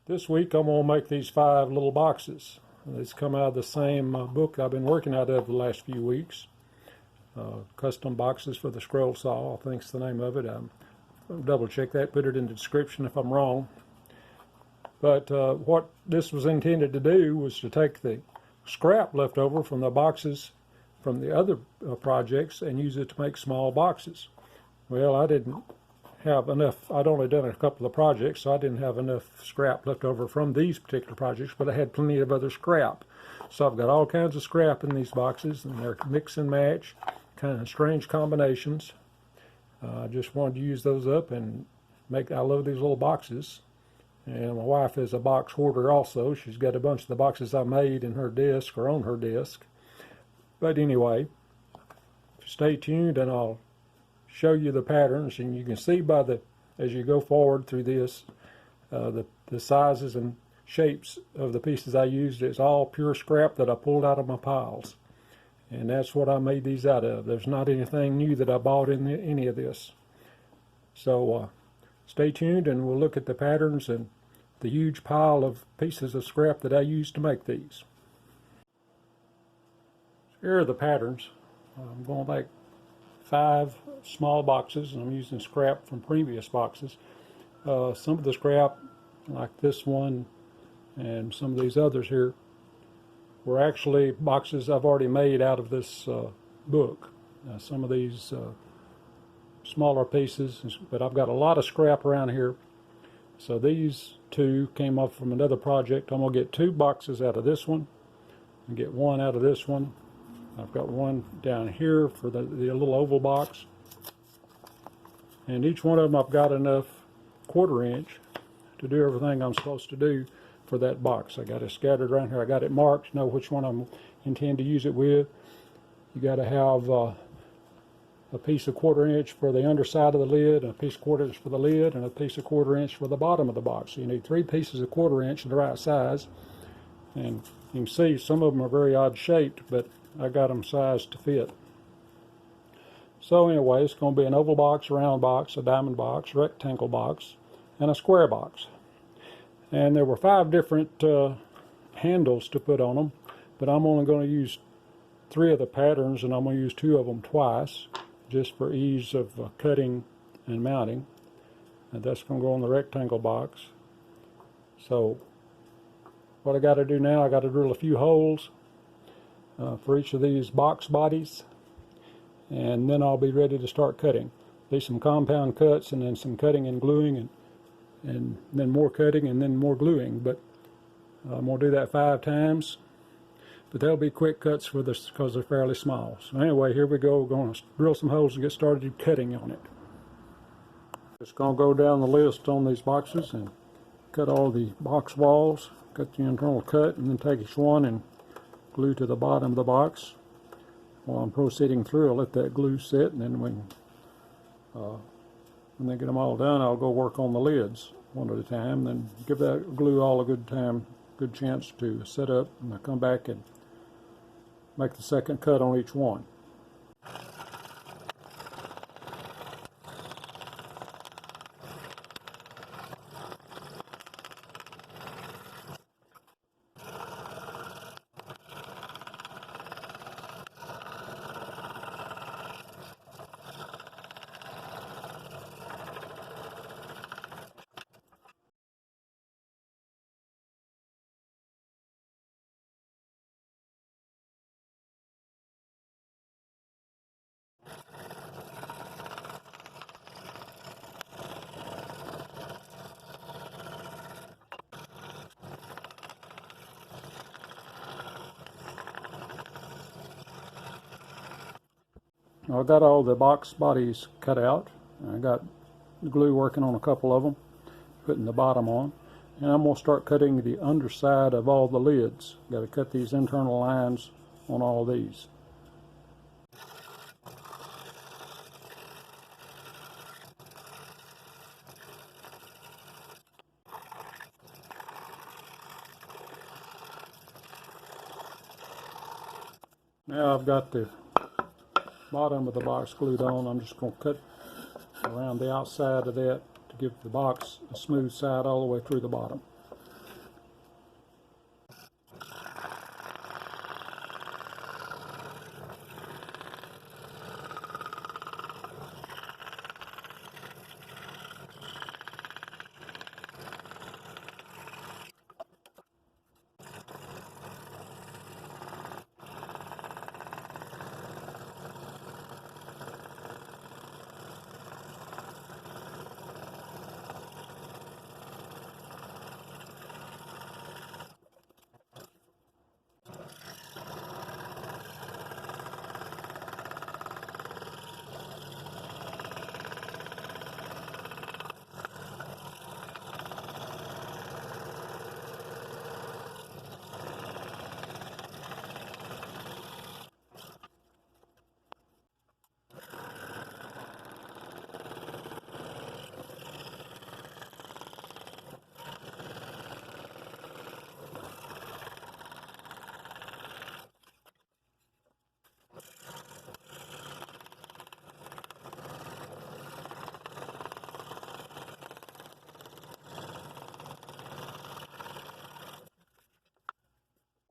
This week I'm going to make these 5 little boxes. These come out of the same book I've been working out of the last few weeks. Custom boxes for the scroll saw, I think's the name of it. I'll double check that, put it in the description if I'm wrong. But what this was intended to do was to take the scrap left over from the boxes from the other projects and use it to make small boxes. Well, I didn't have enough. I'd only done a couple of projects, so I didn't have enough scrap left over from these particular projects, but I had plenty of other scrap. So I've got all kinds of scrap in these boxes, and they're mix and match, kind of strange combinations. I just wanted to use those up and I love these little boxes. And my wife is a box hoarder also. She's got a bunch of the boxes I made in her desk or on her desk. But anyway, stay tuned and I'll show you the patterns, and you can see as you go forward through this, the sizes and shapes of the pieces I used. It's all pure scrap that I pulled out of my piles, and that's what I made these out of. There's not anything new that I bought in any of this. So stay tuned and we'll look at the patterns and the huge pile of pieces of scrap that I used to make these. Here are the patterns. I'm going to make 5 small boxes, and I'm using scrap from previous boxes. Some of the scrap, like this one and some of these others here, were actually boxes I've already made out of this book. Some of these smaller pieces, but I've got a lot of scrap around here. So these 2 came up from another project. I'm going to get 2 boxes out of this one and get 1 out of this one. I've got 1 down here for the little oval box, and each one of them I've got enough 1/4 inch to do everything I'm supposed to do for that box. I got it scattered around here. I got it marked, know which one I intend to use it with. You got to have a piece of 1/4 inch for the underside of the lid, and a piece of 1/4 inch for the lid, and a piece of 1/4 inch for the bottom of the box. So you need 3 pieces of 1/4 inch the right size, and you can see some of them are very odd shaped, but I got them sized to fit. So anyway, it's going to be an oval box, a round box, a diamond box, a rectangle box, and a square box. And there were 5 different handles to put on them, but I'm only going to use 3 of the patterns, and I'm going to use 2 of them twice, just for ease of cutting and mounting. And that's going to go on the rectangle box. So what I got to do now, I got to drill a few holes for each of these box bodies, and then I'll be ready to start cutting. There's some compound cuts, and then some cutting and gluing, and then more cutting, and then more gluing. But I'm going to do that 5 times, but they'll be quick cuts for this because they're fairly small. So anyway, here we go. We're going to drill some holes and get started cutting on it. Just going to go down the list on these boxes and cut all the box walls, cut the internal cut, and then take each one and glue to the bottom of the box. While I'm proceeding through, I'll let that glue sit, and then when they get them all done, I'll go work on the lids one at a time, then give that glue all a good chance to set up, and I'll come back and make the second cut on each one. I got all the box bodies cut out. I got glue working on a couple of them, putting the bottom on. And I'm going to start cutting the underside of all the lids. Got to cut these internal lines on all these. Now I've got the bottom of the box glued on. I'm just going to cut around the outside of that to give the box a smooth side all the way through the bottom.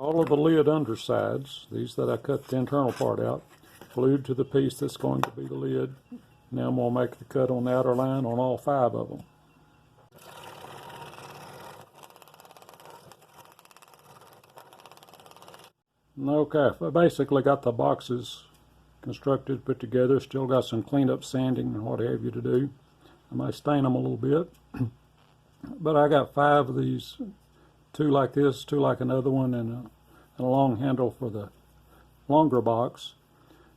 All of the lid undersides, these that I cut the internal part out, glued to the piece that's going to be the lid. Now I'm going to make the cut on the outer line on all 5 of them. Okay, I basically got the boxes constructed, put together. Still got some cleanup sanding and what have you to do. I might stain them a little bit. But I got 5 of these, 2 like this, 2 like another one, and a long handle for the longer box.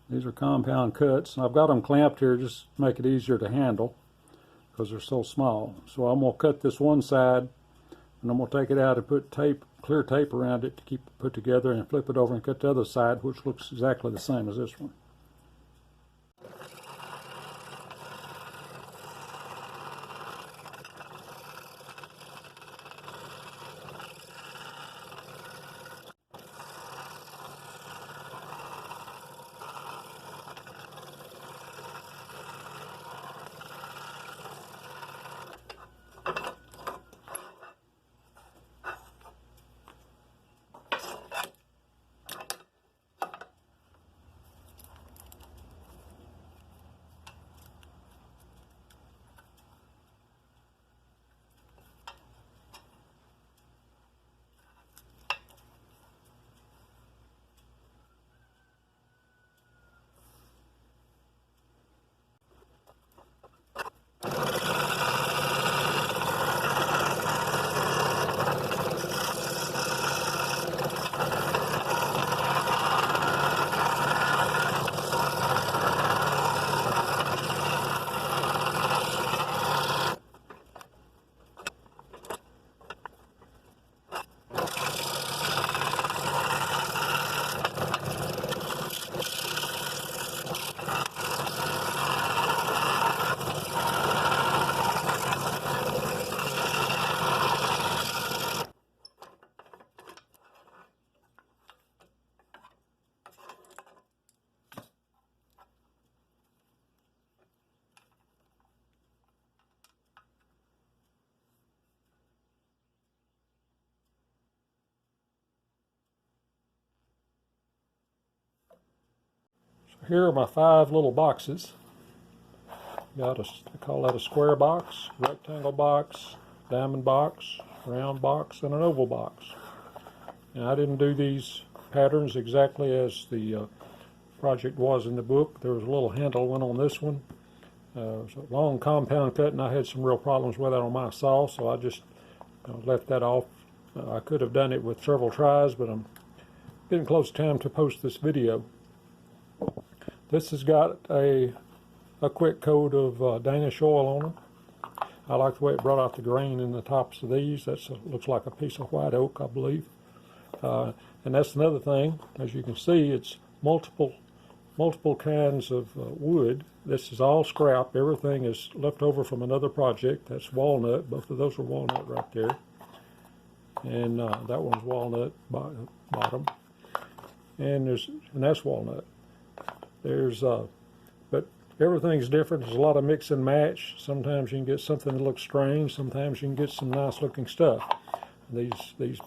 These are compound cuts, and I've got them clamped here just to make it easier to handle because they're so small. So I'm going to cut this one side, and I'm going to take it out and put tape, clear tape around it to keep it put together, and flip it over and cut the other side, which looks exactly the same as this one. Here are my 5 little boxes. I call that a square box, rectangle box, diamond box, round box, and an oval box. Now I didn't do these patterns exactly as the project was in the book. There was a little handle went on this one. It was a long compound cut, and I had some real problems with that on my saw, so I just left that off. I could have done it with several tries, but I'm getting close to time to post this video. This has got a quick coat of Danish oil on them. I like the way it brought out the grain in the tops of these. That looks like a piece of white oak, I believe. And that's another thing. As you can see, it's multiple kinds of wood. This is all scrap. Everything is left over from another project. That's walnut. Both of those are walnut right there. And that one's walnut bottom. And that's walnut. But everything's different. There's a lot of mix and match. Sometimes you can get something that looks strange. Sometimes you can get some nice looking stuff. These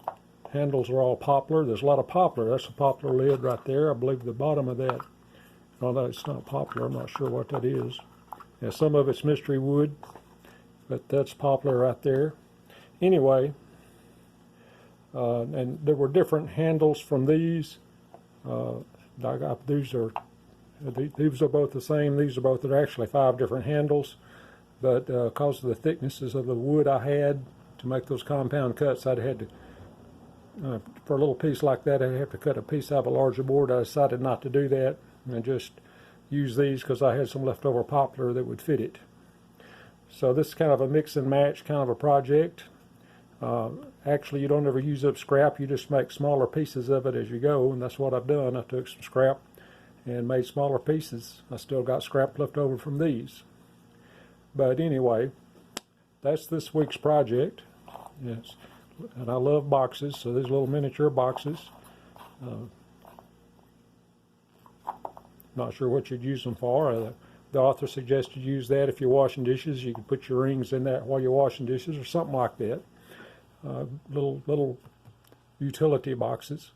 handles are all poplar. There's a lot of poplar. That's a poplar lid right there. I believe the bottom of that, although it's not poplar, I'm not sure what that is. Yeah, some of it's mystery wood, but that's poplar right there. Anyway, and there were different handles from these. These are both the same. These are both, they're actually 5 different handles, but because of the thicknesses of the wood I had to make those compound cuts, I'd had to, for a little piece like that, I'd have to cut a piece out of a larger board. I decided not to do that and just use these because I had some leftover poplar that would fit it. So this is kind of a mix and match kind of a project. Actually, you don't ever use up scrap. You just make smaller pieces of it as you go, and that's what I've done. I took some scrap and made smaller pieces. I still got scrap left over from these. But anyway, that's this week's project. Yes, and I love boxes, so these little miniature boxes. Not sure what you'd use them for. The author suggested you use that if you're washing dishes. You can put your rings in that while you're washing dishes or something like that. Little utility boxes.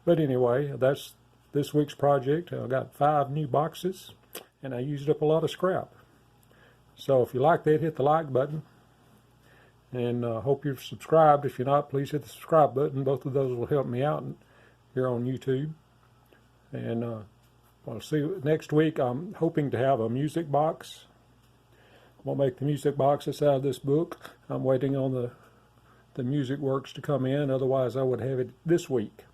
But anyway, that's this week's project. I got 5 new boxes, and I used up a lot of scrap. So if you like that, hit the like button. And hope you're subscribed. If you're not, please hit the subscribe button. Both of those will help me out here on YouTube. And I'll see you next week. I'm hoping to have a music box. I'm going to make the music boxes out of this book. I'm waiting on the music works to come in. Otherwise, I would have it this week.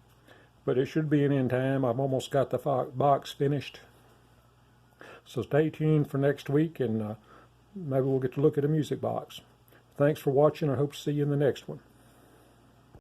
But it should be in time. I've almost got the box finished. So stay tuned for next week, and maybe we'll get to look at a music box. Thanks for watching. I hope to see you in the next one.